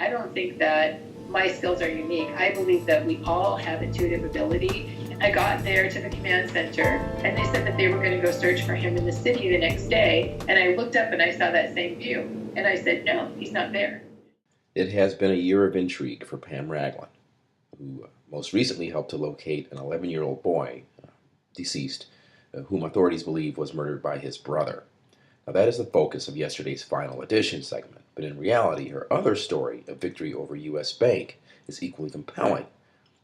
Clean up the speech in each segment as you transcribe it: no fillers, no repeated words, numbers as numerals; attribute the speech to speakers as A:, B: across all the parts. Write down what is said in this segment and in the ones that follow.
A: I don't think that my skills are unique. I believe that we all have intuitive ability. I got there to the command center, and they said that they were going to go search for him in the city the next day. And I looked up and I saw that same view. And I said, no, he's not there.
B: It has been a year of intrigue for Pam Ragland, who most recently helped to locate an 11-year-old boy, deceased, whom authorities believe was murdered by his brother. Now, that is the focus of yesterday's Final Edition segment, but in reality, her other story of victory over U.S. Bank is equally compelling.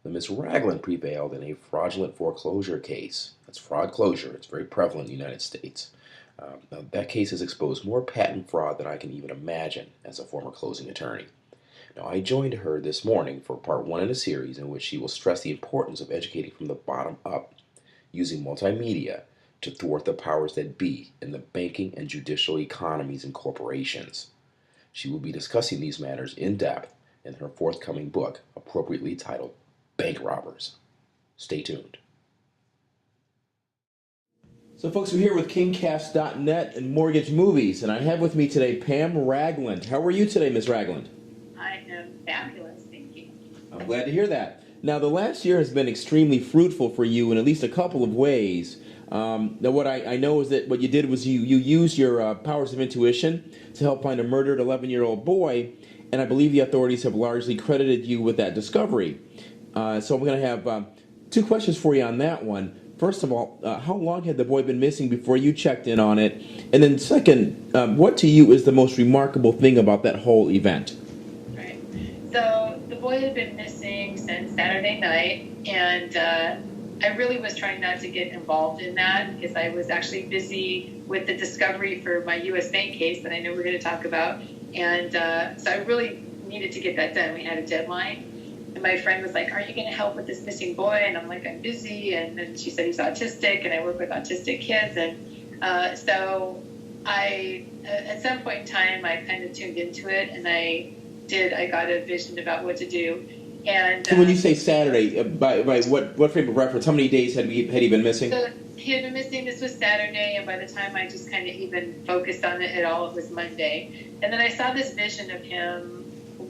B: The Miss Ragland prevailed in a fraudulent foreclosure case. That's fraudclosure. It's very prevalent in the United States. Now, that case has exposed more patent fraud than I can even imagine as a former closing attorney. Now, I joined her this morning for part one in a series in which she will stress the importance of educating from the bottom up, using multimedia to thwart the powers that be in the banking and judicial economies and corporations. She will be discussing these matters in depth in her forthcoming book, appropriately titled Bank Robbers. Stay tuned. So folks, we're here with KingCast.net and Mortgage Movies, and I have with me today Pam Ragland. How are you today, Ms. Ragland?
A: I am fabulous, thank you.
B: I'm glad to hear that. Now, the last year has been extremely fruitful for you in at least a couple of ways. Now, what I know is that what you did was you used your powers of intuition to help find a murdered 11-year-old boy, and I believe the authorities have largely credited you with that discovery. So I'm going to have two questions for you on that one. First of all, how long had the boy been missing before you checked in on it? And then second, what to you is the most remarkable thing about that whole event?
A: Right. So the boy had been missing since Saturday night, and I really was trying not to get involved in that because I was actually busy with the discovery for my U.S. Bank case that I know we're going to talk about. And so I really needed to get that done. We had a deadline. And my friend was like, are you going to help with this missing boy? And I'm like, I'm busy. And then she said he's autistic, and I work with autistic kids. And so I, at some point in time, I kind of tuned into it, and I got a vision about what to do. And
B: so when you say Saturday, by what frame of reference, how many days had he been missing?
A: So he had been missing. This was Saturday, and by the time I just kind of even focused on it at all, it was Monday. And then I saw this vision of him.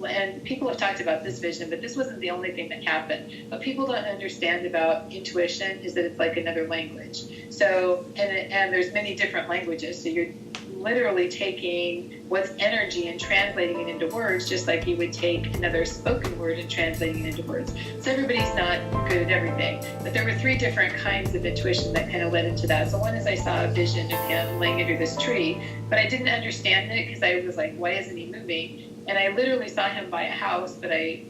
A: And people have talked about this vision, but this wasn't the only thing that happened. What people don't understand about intuition is that it's like another language. So, and there's many different languages. So you're literally taking what's energy and translating it into words, just like you would take another spoken word and translating it into words. So everybody's not good at everything. But there were three different kinds of intuition that kind of led into that. So one is I saw a vision of him laying under this tree, but I didn't understand it because I was like, why isn't he moving? And I literally saw him by a house, but I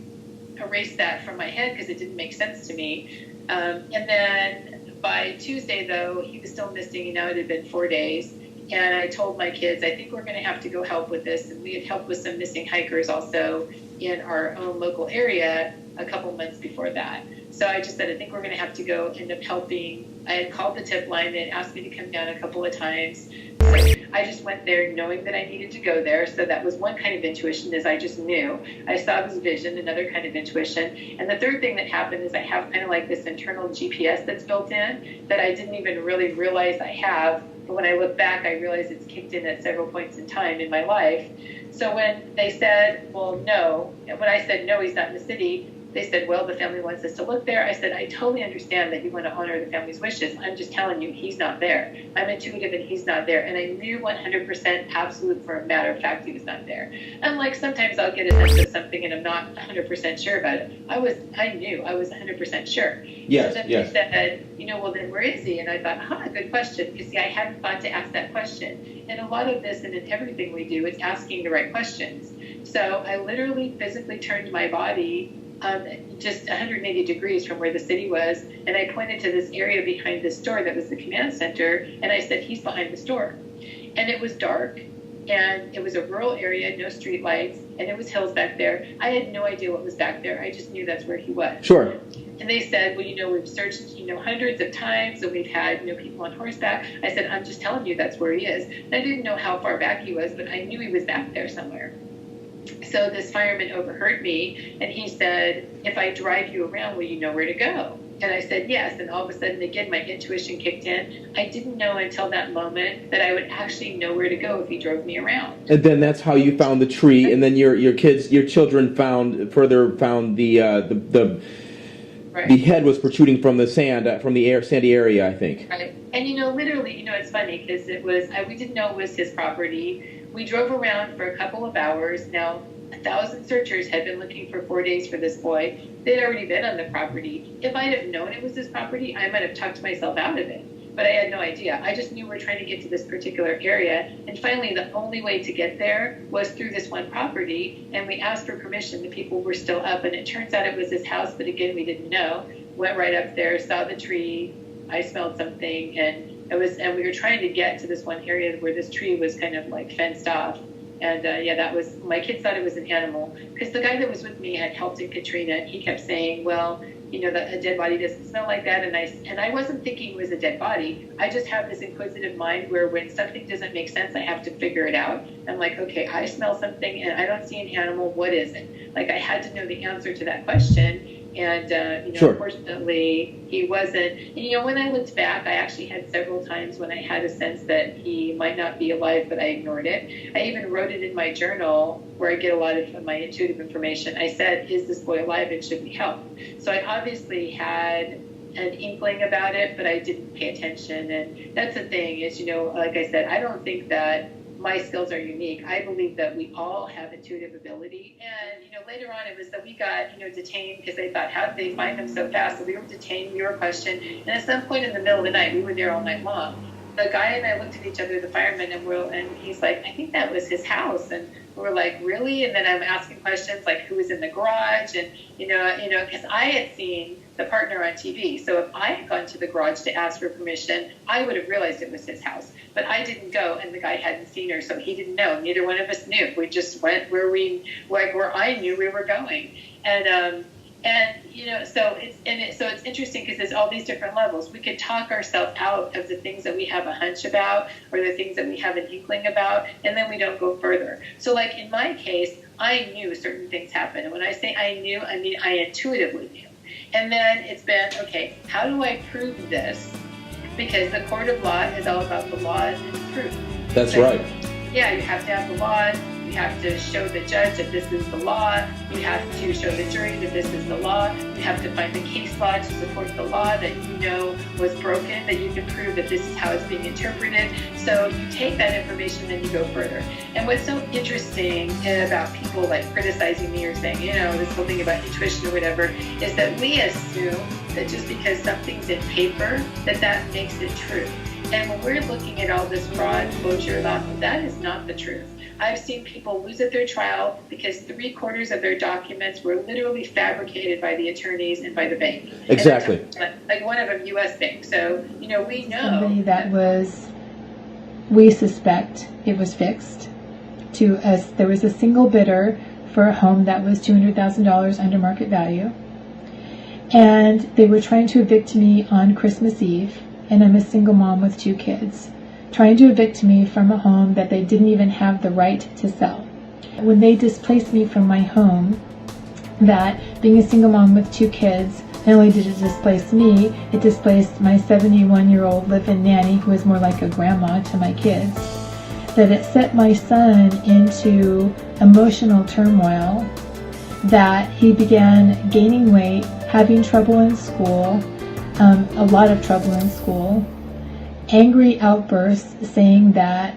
A: erased that from my head because it didn't make sense to me. And then by Tuesday, though, he was still missing. You know, it had been 4 days. And I told my kids, I think we're going to have to go help with this. And we had helped with some missing hikers also in our own local area a couple months before that. So I just said, I think we're going to have to go end up helping. I had called the tip line. They had asked me to come down a couple of times. So I just went there knowing that I needed to go there. So that was one kind of intuition, is I just knew. I saw this vision, another kind of intuition. And the third thing that happened is I have kind of like this internal GPS that's built in that I didn't even really realize I have. But when I look back, I realize it's kicked in at several points in time in my life. So when they said, well, no, and when I said, no, he's not in the city, they said, well, the family wants us to look there. I said, I totally understand that you want to honor the family's wishes. I'm just telling you, he's not there. I'm intuitive and he's not there. And I knew 100% absolute for a matter of fact he was not there. Unlike sometimes I'll get a sense of something and I'm not 100% sure about it. I knew I was 100% sure.
B: Yes,
A: so then
B: yes.
A: They said, well, then where is he? And I thought, good question. Because see, I hadn't thought to ask that question. And a lot of this and in everything we do is asking the right questions. So I literally physically turned my body just 180 degrees from where the city was, and I pointed to this area behind the store that was the command center, and I said, he's behind the store. And it was dark, and it was a rural area, no street lights, and it was hills back there. I had no idea what was back there. I just knew that's where he was.
B: Sure.
A: And they said, well, we've searched, hundreds of times, and we've had, people on horseback. I said, I'm just telling you that's where he is. And I didn't know how far back he was, but I knew he was back there somewhere. So this fireman overheard me, and he said, if I drive you around, will you know where to go? And I said yes, and all of a sudden, again, my intuition kicked in. I didn't know until that moment that I would actually know where to go if he drove me around.
C: And then that's how you found the tree, and then your children found the
A: Right.
C: the head was protruding from the sand, from the sandy area, I think.
A: Right. And, literally, it's funny because we didn't know it was his property. We drove around for a couple of hours. Now, 1,000 searchers had been looking for 4 days for this boy. They'd already been on the property. If I had known it was his property, I might have tucked myself out of it. But I had no idea. I just knew we were trying to get to this particular area. And finally, the only way to get there was through this one property. And we asked for permission. The people were still up. And it turns out it was his house. But again, we didn't know. Went right up there, saw the tree. I smelled something. And we were trying to get to this one area where this tree was kind of like fenced off. And that was, my kids thought it was an animal. Because the guy that was with me had helped in Katrina. And he kept saying, well, that a dead body doesn't smell like that. And I wasn't thinking it was a dead body. I just have this inquisitive mind where when something doesn't make sense, I have to figure it out. I'm like, okay, I smell something and I don't see an animal. What is it? Like, I had to know the answer to that question. And,
C: Sure.
A: Unfortunately, he wasn't. And, when I looked back, I actually had several times when I had a sense that he might not be alive, but I ignored it. I even wrote it in my journal where I get a lot of my intuitive information. I said, is this boy alive and should we help? So I obviously had an inkling about it, but I didn't pay attention. And that's the thing is, like I said, I don't think that my skills are unique. I believe that we all have intuitive ability. And, later on it was that we got, detained because they thought, how did they find them so fast? So we were detained, we were questioned. And at some point in the middle of the night, we were there all night long. The guy and I looked at each other, the fireman, and he's like, I think that was his house. And we're like, really? And then I'm asking questions like who was in the garage? And, because I had seen the partner on TV. So if I had gone to the garage to ask for permission, I would have realized it was his house. But I didn't go, and the guy hadn't seen her, so he didn't know. Neither one of us knew. We just went where I knew we were going. So it's interesting because there's all these different levels. We could talk ourselves out of the things that we have a hunch about or the things that we have an inkling about, and then we don't go further. So like in my case, I knew certain things happened. And when I say I knew, I mean I intuitively knew. And then it's been, okay, how do I prove this? Because the court of law is all about the laws and proof.
C: That's right.
A: Yeah, you have to have the laws. You have to show the judge that this is the law. You have to show the jury that this is the law. You have to find the case law to support the law that was broken, that you can prove that this is how it's being interpreted. So you take that information, then you go further. And what's so interesting about people like criticizing me or saying, this whole thing about intuition or whatever, is that we assume that just because something's in paper, that makes it true. And when we're looking at all this fraud, closure, that is not the truth. I've seen people lose at their trial because 3/4 of their documents were literally fabricated by the attorneys and by the bank.
C: Exactly.
A: Like one of them, U.S. Bank. So, we know.
D: Somebody we suspect it was fixed to us. There was a single bidder for a home that was $200,000 under market value. And they were trying to evict me on Christmas Eve. And I'm a single mom with 2 kids, trying to evict me from a home that they didn't even have the right to sell. When they displaced me from my home, that being a single mom with 2 kids, not only did it displace me, it displaced my 71-year-old live-in nanny, who is more like a grandma to my kids, that it set my son into emotional turmoil, that he began gaining weight, having trouble in school, a lot of trouble in school, angry outbursts saying that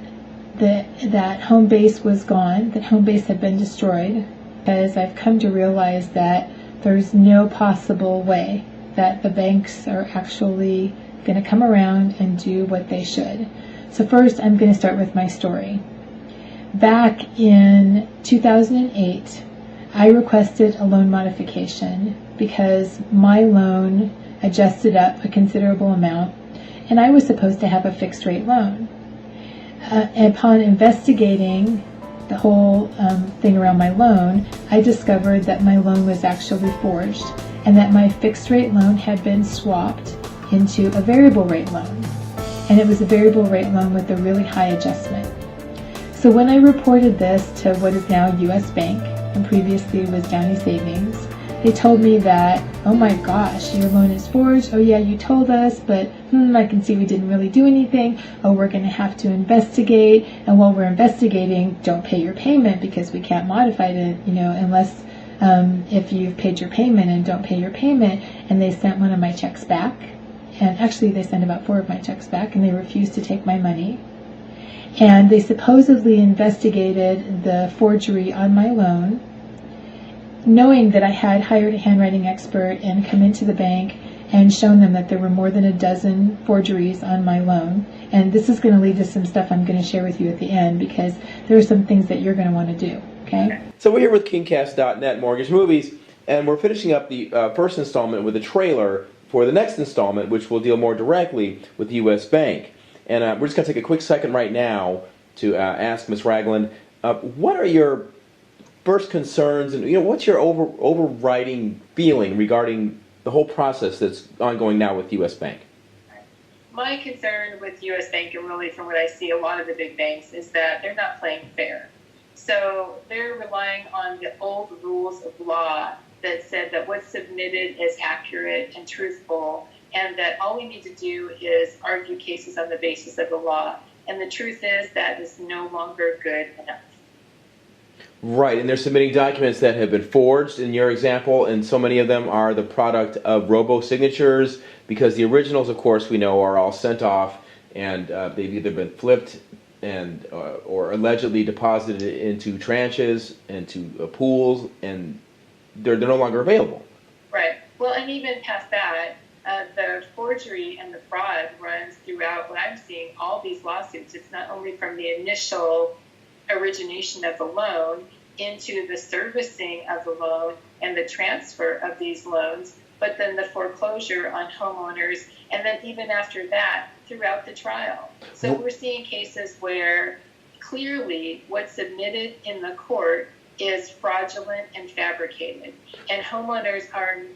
D: home base was gone, that home base had been destroyed, because I've come to realize that there's no possible way that the banks are actually going to come around and do what they should. So first, I'm going to start with my story. Back in 2008, I requested a loan modification because my loan adjusted up a considerable amount, and I was supposed to have a fixed rate loan. Upon investigating the whole thing around my loan, I discovered that my loan was actually forged and that my fixed rate loan had been swapped into a variable rate loan. And it was a variable rate loan with a really high adjustment. So when I reported this to what is now U.S. Bank and previously was Downey Savings, They told me that, oh my gosh, your loan is forged. Oh yeah, you told us, but I can see we didn't really do anything. Oh, we're going to have to investigate. And while we're investigating, don't pay your payment because we can't modify it, unless if you've paid your payment and don't pay your payment. And they sent one of my checks back. And actually they sent about 4 of my checks back, and they refused to take my money. And they supposedly investigated the forgery on my loan, knowing that I had hired a handwriting expert and come into the bank and shown them that there were more than a dozen forgeries on my loan. And this is going to lead to some stuff I'm going to share with you at the end, because there are some things that you're going to want to do, okay?
C: So we're here with KingCast.net Mortgage Movies, and we're finishing up the first installment with a trailer for the next installment, which will deal more directly with the U.S. Bank. And we're just going to take a quick second right now to ask Ms. Ragland, what are your first concerns, and what's your overriding feeling regarding the whole process that's ongoing now with U.S. Bank?
A: My concern with U.S. Bank, and really from what I see a lot of the big banks, is that they're not playing fair. So they're relying on the old rules of law that said that what's submitted is accurate and truthful, and that all we need to do is argue cases on the basis of the law. And the truth is that is no longer good enough.
C: Right, and they're submitting documents that have been forged in your example, and so many of them are the product of robo-signatures, because the originals, of course, we know are all sent off, and they've either been flipped and or allegedly deposited into tranches, into pools, and they're no longer available.
A: Right. Well, and even past that, the forgery and the fraud runs throughout what I'm seeing, all these lawsuits. It's not only from the initial origination of the loan into the servicing of the loan and the transfer of these loans, but then the foreclosure on homeowners, and then even after that, throughout the trial. So we're seeing cases where clearly what's submitted in the court is fraudulent and fabricated. And homeowners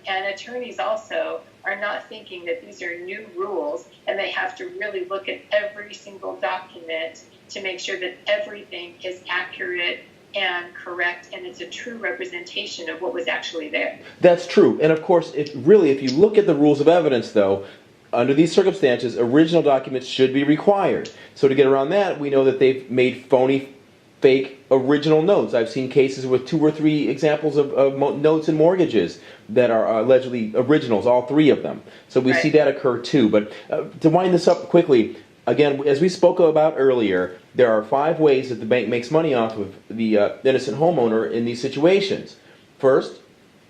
A: and attorneys also are not thinking that these are new rules, and they have to really look at every single document to make sure that everything is accurate and correct, and it's a true representation of what was actually there.
C: That's true. And of course, if you look at the rules of evidence, though, under these circumstances, original documents should be required. So to get around that, we know that they've made phony, fake original notes. I've seen cases with 2 or 3 examples of notes and mortgages that are allegedly originals, all 3 of them. So we see that occur too. But to wind this up quickly, again, as we spoke about earlier, there are 5 ways that the bank makes money off of the innocent homeowner in these situations. First,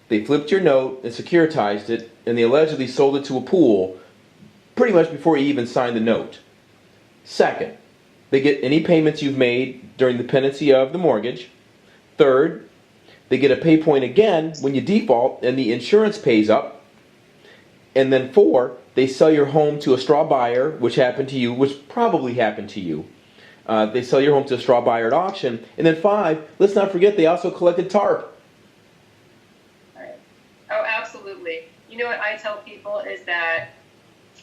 C: they flipped your note and securitized it, and they allegedly sold it to a pool pretty much before you even signed the note. Second, they get any payments you've made during the pendency of the mortgage. Third, they get a pay point again when you default and the insurance pays up. And then 4, they sell your home to a straw buyer, which probably happened to you. They sell your home to a straw buyer at auction. And then 5, let's not forget, they also collected TARP.
A: Right. Oh, absolutely. You know what I tell people is that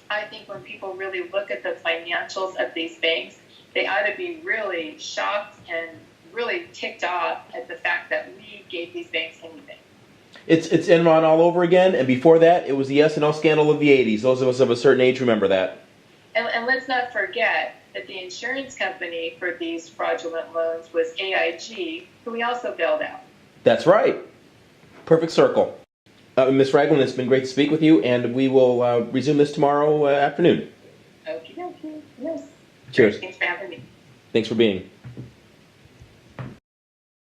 A: I think when people really look at the financials of these banks, they ought to be really shocked and really ticked off at the fact that we gave these banks anything.
C: It's Enron all over again, and before that, it was the S&L scandal of the 80s. Those of us of a certain age remember that.
A: And let's not forget that the insurance company for these fraudulent loans was AIG, who we also bailed out.
C: That's right. Perfect circle. Ms. Ragland, it's been great to speak with you, and we will resume this tomorrow afternoon.
A: Okie dokie. Yes.
C: Cheers.
A: Thanks for having me.
C: Thanks for being.